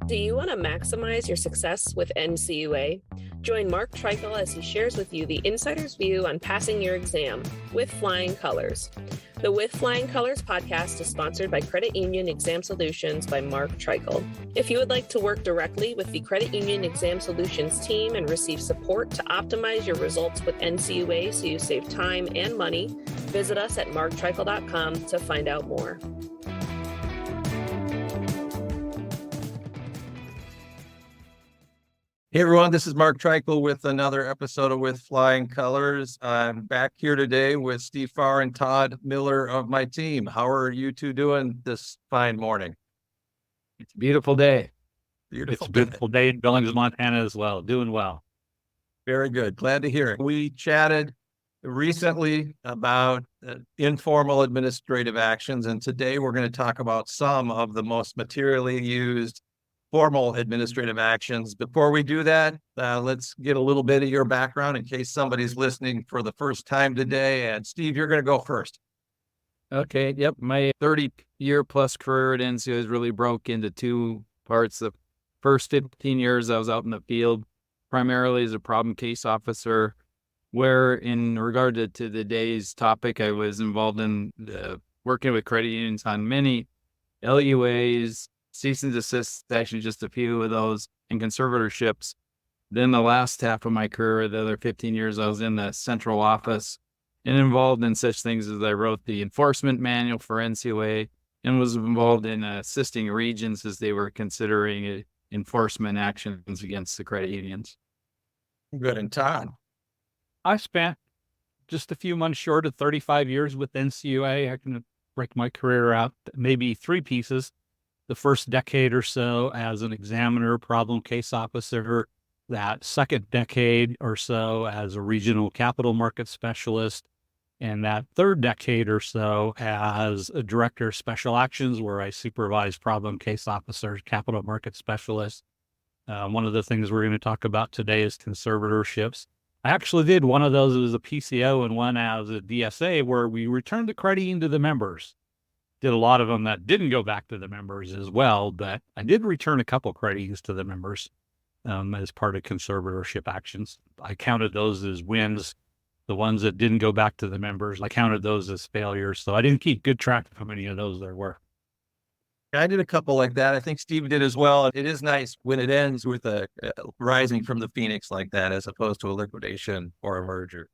Do you want to maximize your success with NCUA? Join Mark Treichel as he shares with you the insider's view on passing your exam with flying colors. The With Flying Colors podcast is sponsored by Credit Union Exam Solutions by Mark Treichel. If you would like to work directly with the Credit Union Exam Solutions team and receive support to optimize your results with NCUA so you save time and money, visit us at marktreichel.com to find out more. Hey everyone, this is Mark Treichel with another episode of With Flying Colors. I'm back here today with Steve Farrar and Todd Miller of my team. How are you two doing this fine morning? It's a beautiful day. It's a beautiful day in Billings, Montana as well. Doing well. Very good. Glad to hear it. We chatted recently about informal administrative actions, and today we're going to talk about some of the most materially used formal administrative actions. Before we do that, let's get a little bit of your background in case somebody's listening for the first time today. And Steve, you're going to go first. Okay. Yep. My 30-year plus career at NCUA is really broke into two parts. The first 15 years I was out in the field, primarily as a problem case officer, where in regard to today's topic, I was involved in working with credit unions on many LUAs, cease and desist, actually just a few of those, and conservatorships. Then the last half of my career, the other 15 years, I was in the central office and involved in such things as I wrote the enforcement manual for NCUA and was involved in assisting regions as they were considering enforcement actions against the credit unions. Good. And Todd? I spent just a few months short of 35 years with NCUA. I can break my career out maybe three pieces. The first decade or so as an examiner, problem case officer, that second decade or so as a regional capital market specialist, and that third decade or so as a director of special actions where I supervise problem case officers, capital market specialists. One of the things we're going to talk about today is conservatorships. I actually did one of those as a PCO and one as a DSA where we returned the credit union to the members. Did a lot of them that didn't go back to the members as well, but I did return a couple credits to the members as part of conservatorship actions. I counted those as wins. The ones that didn't go back to the members, I counted those as failures. So I didn't keep good track of how many of those there were. I did a couple like that. I think Steve did as well. It is nice when it ends with a rising from the phoenix like that, as opposed to a liquidation or a merger.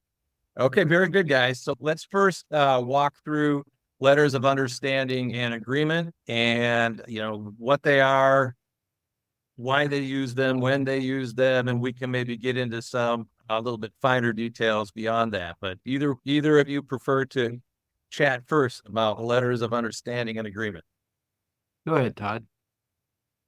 Okay, very good, guys. So let's first walk through letters of understanding and agreement and, what they are, why they use them, when they use them, and we can maybe get into some a little bit finer details beyond that. But either of you prefer to chat first about letters of understanding and agreement? Go ahead, Todd.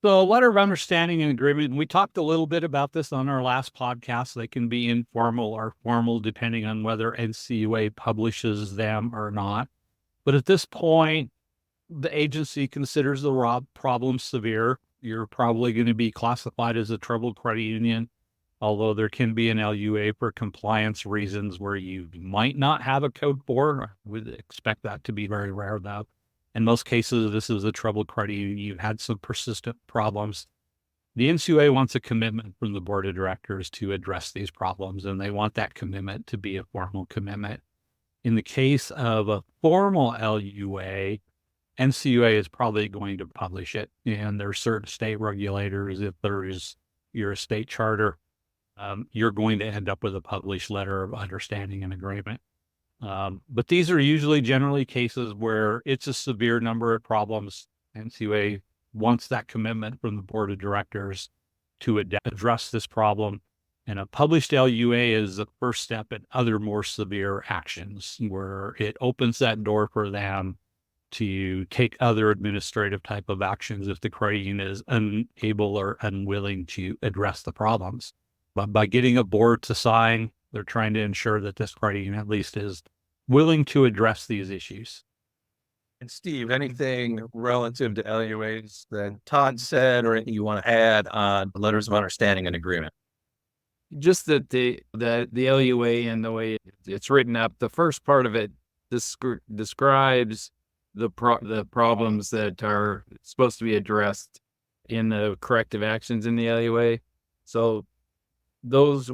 So a letter of understanding and agreement, and we talked a little bit about this on our last podcast. They can be informal or formal depending on whether NCUA publishes them or not. But at this point, the agency considers the problem severe. You're probably going to be classified as a troubled credit union, although there can be an LUA for compliance reasons where you might not have a code for. I would expect that to be very rare, though. In most cases, this is a troubled credit union. You've had some persistent problems. The NCUA wants a commitment from the board of directors to address these problems, and they want that commitment to be a formal commitment. In the case of a formal LUA, NCUA is probably going to publish it, and there are certain state regulators. If you're a state charter, you're going to end up with a published letter of understanding and agreement. But these are usually generally cases where it's a severe number of problems. NCUA wants that commitment from the board of directors to address this problem. And a published LUA is the first step in other more severe actions where it opens that door for them to take other administrative type of actions if the credit union is unable or unwilling to address the problems. But by getting a board to sign, they're trying to ensure that this credit union at least is willing to address these issues. And Steve, anything relative to LUAs that Todd said or anything you want to add on letters of understanding and agreement? Just that the LUA and the way it's written up, the first part of it describes the problems that are supposed to be addressed in the corrective actions in the LUA. So those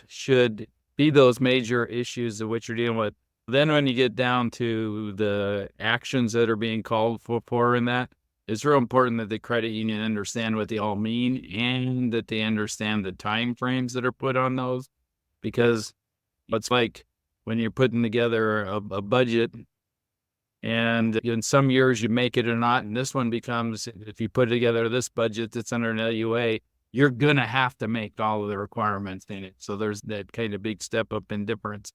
should be those major issues of what you're dealing with. Then when you get down to the actions that are being called for in that, it's real important that the credit union understand what they all mean and that they understand the time frames that are put on those, because it's like when you're putting together a budget, and in some years you make it or not, and this one becomes, if you put together this budget that's under an LUA, you're going to have to make all of the requirements in it. So there's that kind of big step up in difference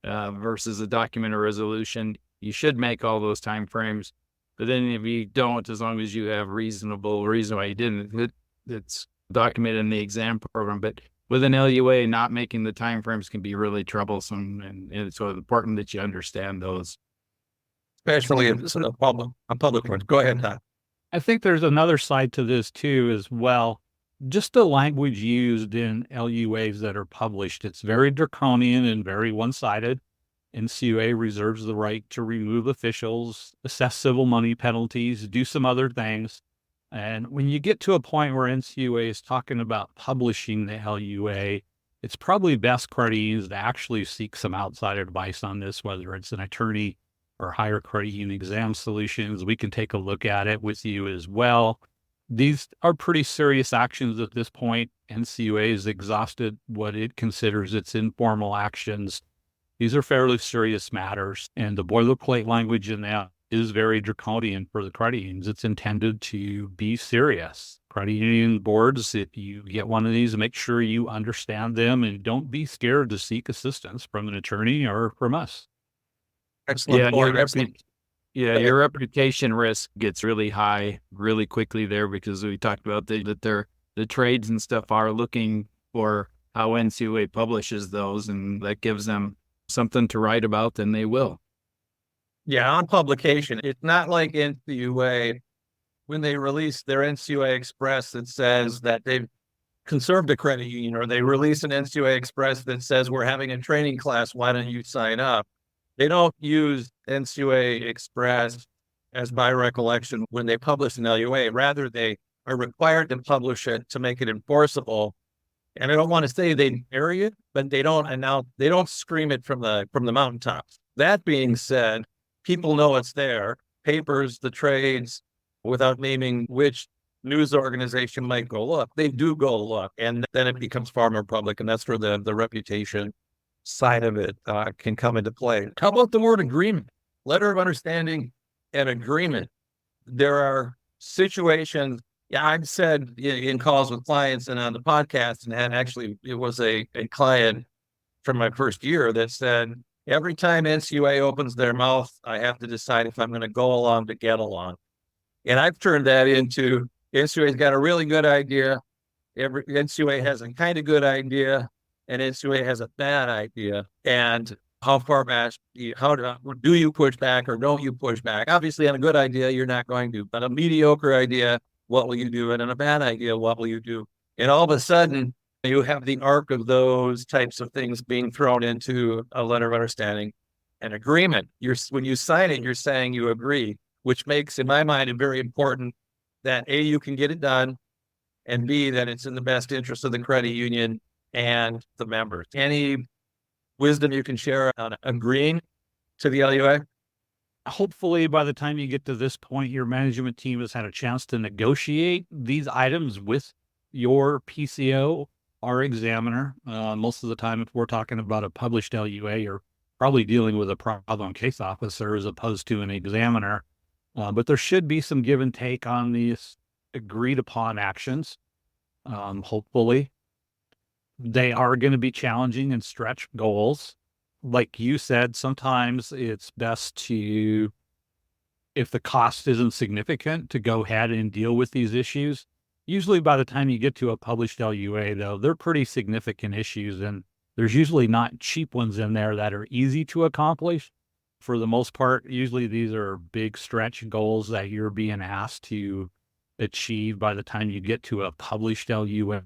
versus a document or resolution. You should make all those time frames. But then if you don't, as long as you have reasonable reason why you didn't, it's documented in the exam program. But with an LUA, not making the time frames can be really troublesome. And it's so important that you understand those. Especially if it's a public one. Go ahead, Todd. I think there's another side to this too, as well. Just the language used in LUAs that are published, it's very draconian and very one-sided. NCUA reserves the right to remove officials, assess civil money penalties, do some other things. And when you get to a point where NCUA is talking about publishing the LUA, it's probably best credit unions to actually seek some outside advice on this, whether it's an attorney or hire credit union exam solutions. We can take a look at it with you as well. These are pretty serious actions at this point. NCUA has exhausted what it considers its informal actions. These are fairly serious matters, and the boilerplate language in that is very draconian for the credit unions. It's intended to be serious. Credit union boards, if you get one of these, make sure you understand them and don't be scared to seek assistance from an attorney or from us. Excellent point. Your reputation risk gets really high really quickly there, because we talked about that the trades and stuff are looking for how NCUA publishes those, and that gives them something to write about, then they will. Yeah, on publication, it's not like NCUA, when they release their NCUA Express that says that they've conserved a credit union, or they release an NCUA Express that says we're having a training class, why don't you sign up? They don't use NCUA Express, as my recollection, when they publish an LUA. Rather, they are required to publish it to make it enforceable. And I don't want to say they bury it, but they don't scream it from the mountaintops. That being said, people know it's there. Papers, the trades, without naming which news organization might go look, they do go look. And then it becomes far more public. And that's where the reputation side of it can come into play. How about the word agreement? Letter of understanding and agreement. There are situations, I've said in calls with clients and on the podcast, and actually it was a client from my first year that said, every time NCUA opens their mouth, I have to decide if I'm going to go along to get along. And I've turned that into, NCUA's got a really good idea. Every NCUA has a kind of good idea, and NCUA has a bad idea. And how far back, do you push back or don't you push back? Obviously, on a good idea, you're not going to. But a mediocre idea, what will you do? And on a bad idea, what will you do? And all of a sudden, you have the arc of those types of things being thrown into a letter of understanding and agreement. When you sign it, you're saying you agree, which makes, in my mind, it very important that A, you can get it done, and B, that it's in the best interest of the credit union and the members. Any wisdom you can share on agreeing to the LUA? Hopefully, by the time you get to this point, your management team has had a chance to negotiate these items with your PCO or examiner. Most of the time, if we're talking about a published LUA, you're probably dealing with a problem case officer as opposed to an examiner. But there should be some give and take on these agreed upon actions. Hopefully, they are going to be challenging and stretch goals. Like you said, sometimes it's best to, if the cost isn't significant, to go ahead and deal with these issues. Usually by the time you get to a published LUA, though, they're pretty significant issues, and there's usually not cheap ones in there that are easy to accomplish. For the most part, usually these are big stretch goals that you're being asked to achieve by the time you get to a published LUA.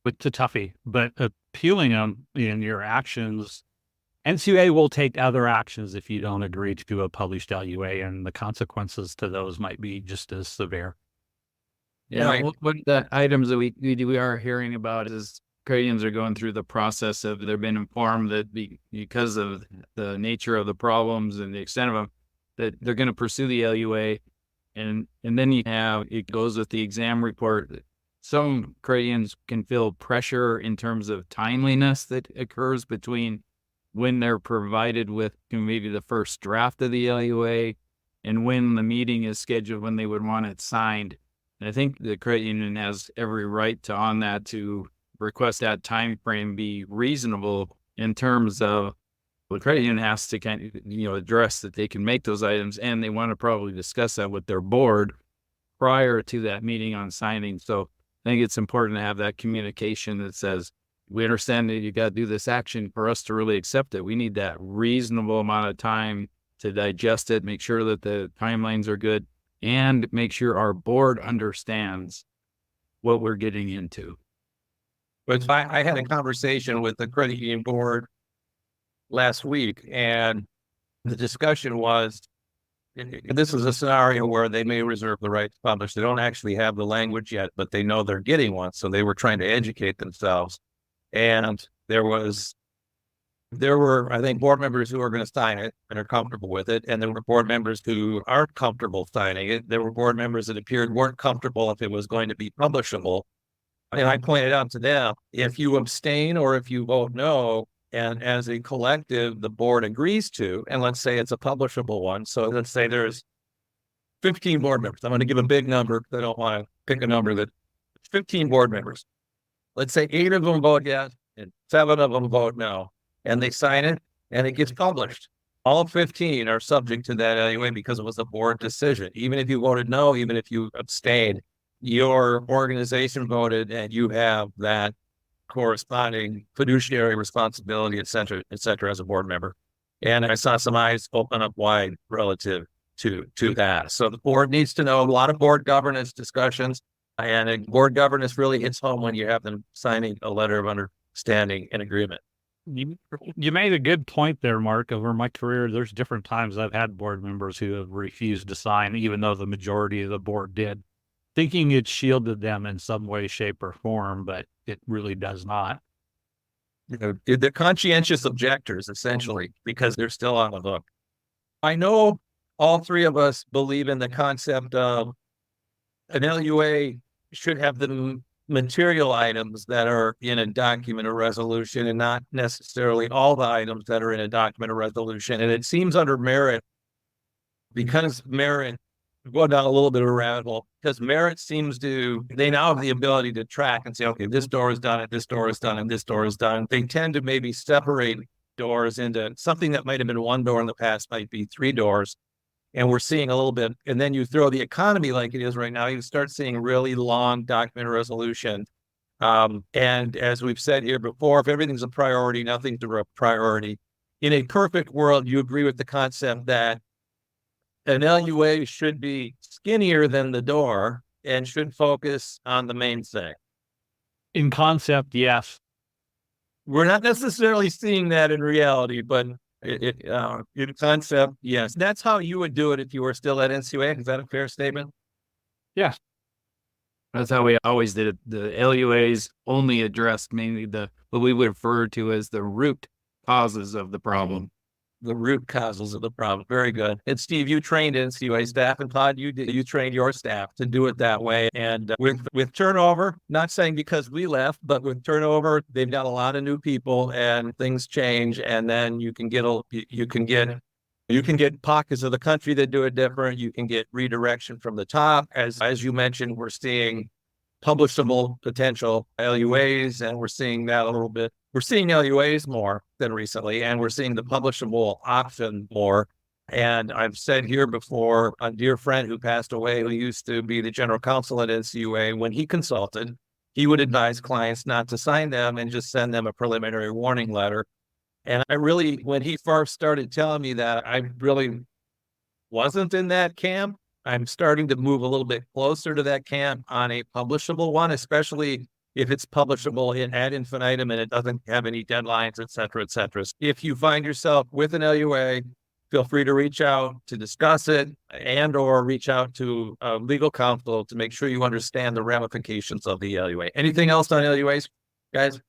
It's a toughie, but appealing them in your actions, NCUA will take other actions if you don't agree to a published LUA, and the consequences to those might be just as severe. Yeah, Right. what the items that we are hearing about is Canadians are going through the process of they've been informed that because of the nature of the problems and the extent of them, that they're going to pursue the LUA, and then it goes with the exam report. Some Canadians can feel pressure in terms of timeliness that occurs between when they're provided with maybe the first draft of the LUA and when the meeting is scheduled when they would want it signed. And I think the credit union has every right to request that time frame be reasonable in terms of the credit union has to kind of, address that they can make those items, and they want to probably discuss that with their board prior to that meeting on signing. So I think it's important to have that communication that says, we understand that you got to do this action for us to really accept it. We need that reasonable amount of time to digest it, make sure that the timelines are good, and make sure our board understands what we're getting into. But I had a conversation with the credit union board last week, and the discussion was, this is a scenario where they may reserve the right to publish. They don't actually have the language yet, but they know they're getting one. So they were trying to educate themselves. And there were, I think, board members who are going to sign it and are comfortable with it. And there were board members who aren't comfortable signing it. There were board members that appeared weren't comfortable if it was going to be publishable. And I pointed out to them, if you abstain or if you vote no, and as a collective, the board agrees to, and let's say it's a publishable one. So let's say there's 15 board members. I'm going to give a big number. I don't want to pick a number that 15 board members. Let's say 8 of them vote yes and 7 of them vote no, and they sign it and it gets published. All 15 are subject to that anyway because it was a board decision. Even if you voted no, even if you abstained, your organization voted and you have that corresponding fiduciary responsibility, et cetera, as a board member. And I saw some eyes open up wide relative to that. So the board needs to know a lot of board governance discussions, and board governance really hits home when you have them signing a letter of understanding and agreement. You made a good point there, Mark. Over my career, there's different times I've had board members who have refused to sign, even though the majority of the board did, thinking it shielded them in some way, shape, or form, but it really does not. They're conscientious objectors, essentially, because they're still on the hook. I know all three of us believe in the concept of an LUA should have the material items that are in a document of resolution and not necessarily all the items that are in a document of resolution. And it seems under merit, because merit, go down a little bit of a rabbit hole, because merit seems to, they now have the ability to track and say, okay, this door is done and this door is done and this door is done. They tend to maybe separate doors into something that might have been 1 door in the past might be 3 doors. And we're seeing a little bit, and then you throw the economy like it is right now, you start seeing really long document resolution. And as we've said here before, if everything's a priority, nothing's a priority. In a perfect world, you agree with the concept that an LUA should be skinnier than the door and should focus on the main thing. In concept, yes. We're not necessarily seeing that in reality, but in concept, yes. That's how you would do it if you were still at NCUA. Is that a fair statement? Yes. That's how we always did it. The LUAs only addressed mainly what we would refer to as the root causes of the problem. The root causes of the problem. Very good. And Steve, you trained NCUA staff, and Todd, you trained your staff to do it that way. And with turnover, not saying because we left, but with turnover, they've got a lot of new people and things change. And then you can get pockets of the country that do it different. You can get redirection from the top. As you mentioned, we're seeing publishable potential LUAs, and we're seeing that a little bit. We're seeing LUAs more than recently, and we're seeing the publishable option more. And I've said here before, a dear friend who passed away, who used to be the general counsel at NCUA, when he consulted, he would advise clients not to sign them and just send them a preliminary warning letter. And when he first started telling me that, I really wasn't in that camp. I'm starting to move a little bit closer to that camp on a publishable one, especially if it's publishable ad infinitum and it doesn't have any deadlines, et cetera, et cetera. If you find yourself with an LUA feel free to reach out to discuss it and or reach out to legal counsel to make sure you understand the ramifications of the LUA. Anything else on LUAs, guys?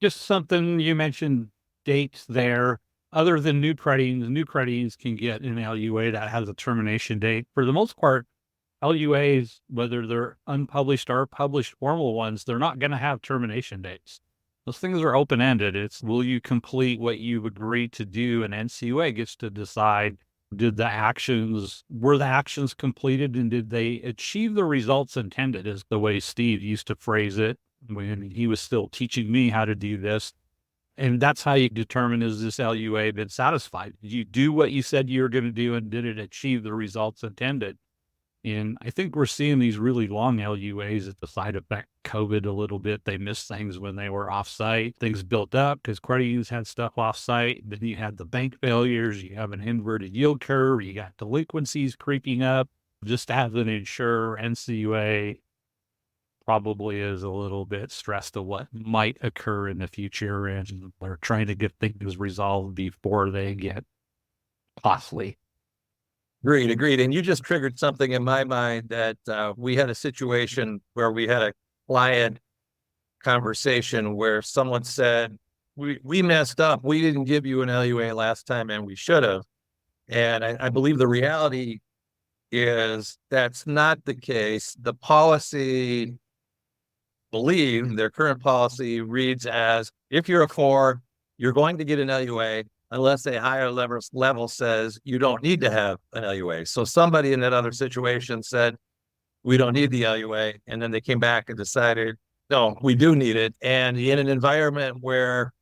Just something you mentioned, dates there. Other than new creditings can get an LUA that has a termination date. For the most part, LUAs, whether they're unpublished or published formal ones, they're not going to have termination dates. Those things are open-ended. It's, will you complete what you've agreed to do? And NCUA gets to decide, were the actions completed, and did they achieve the results intended, is the way Steve used to phrase it when he was still teaching me how to do this. And that's how you determine, is this LUA been satisfied? Did you do what you said you were going to do, and did it achieve the results intended? And I think we're seeing these really long LUAs at the side effect COVID a little bit. They missed things when they were off-site. Things built up because credit unions had stuff off-site. Then you had the bank failures. You have an inverted yield curve. You got delinquencies creeping up. Just as an insurer, NCUA probably is a little bit stressed of what might occur in the future, and they're trying to get things resolved before they get costly. Agreed. And you just triggered something in my mind that we had a situation where we had a client conversation where someone said, we messed up. We didn't give you an LUA last time, and we should have. And I believe the reality is that's not the case. The policy, their current policy reads as, if you're a 4, you're going to get an LUA unless a higher level says you don't need to have an LUA. So somebody in that other situation said, we don't need the LUA. And then they came back and decided, no, we do need it. And in an environment where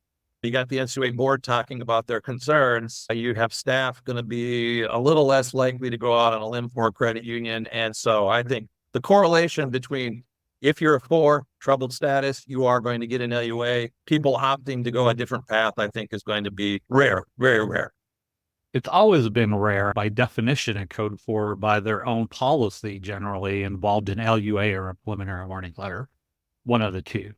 you got the NCUA board talking about their concerns, you have staff going to be a little less likely to go out on a limb for a credit union. And so I think the correlation between, if you're a 4, troubled status, you are going to get an LUA. People opting to go a different path, I think, is going to be rare, very rare. It's always been rare by definition in Code 4 by their own policy, generally involved in LUA or a preliminary warning letter. One of the two.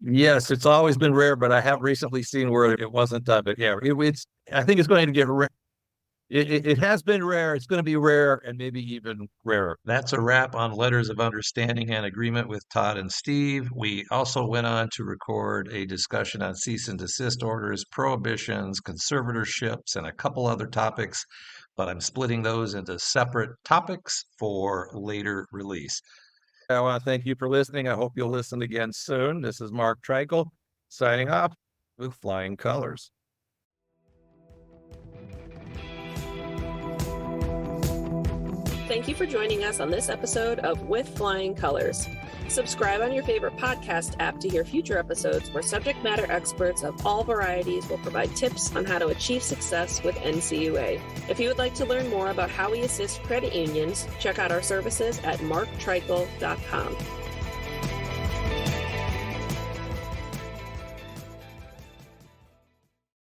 Yes, it's always been rare, but I have recently seen where it wasn't done. But yeah, I think it's going to get rare. It has been rare. It's going to be rare, and maybe even rarer. That's a wrap on Letters of Understanding and Agreement with Todd and Steve. We also went on to record a discussion on cease and desist orders, prohibitions, conservatorships, and a couple other topics, but I'm splitting those into separate topics for later release. I want to thank you for listening. I hope you'll listen again soon. This is Mark Treichel signing off with flying colors. Thank you for joining us on this episode of With Flying Colors. Subscribe on your favorite podcast app to hear future episodes where subject matter experts of all varieties will provide tips on how to achieve success with NCUA. If you would like to learn more about how we assist credit unions, check out our services at marktreichel.com.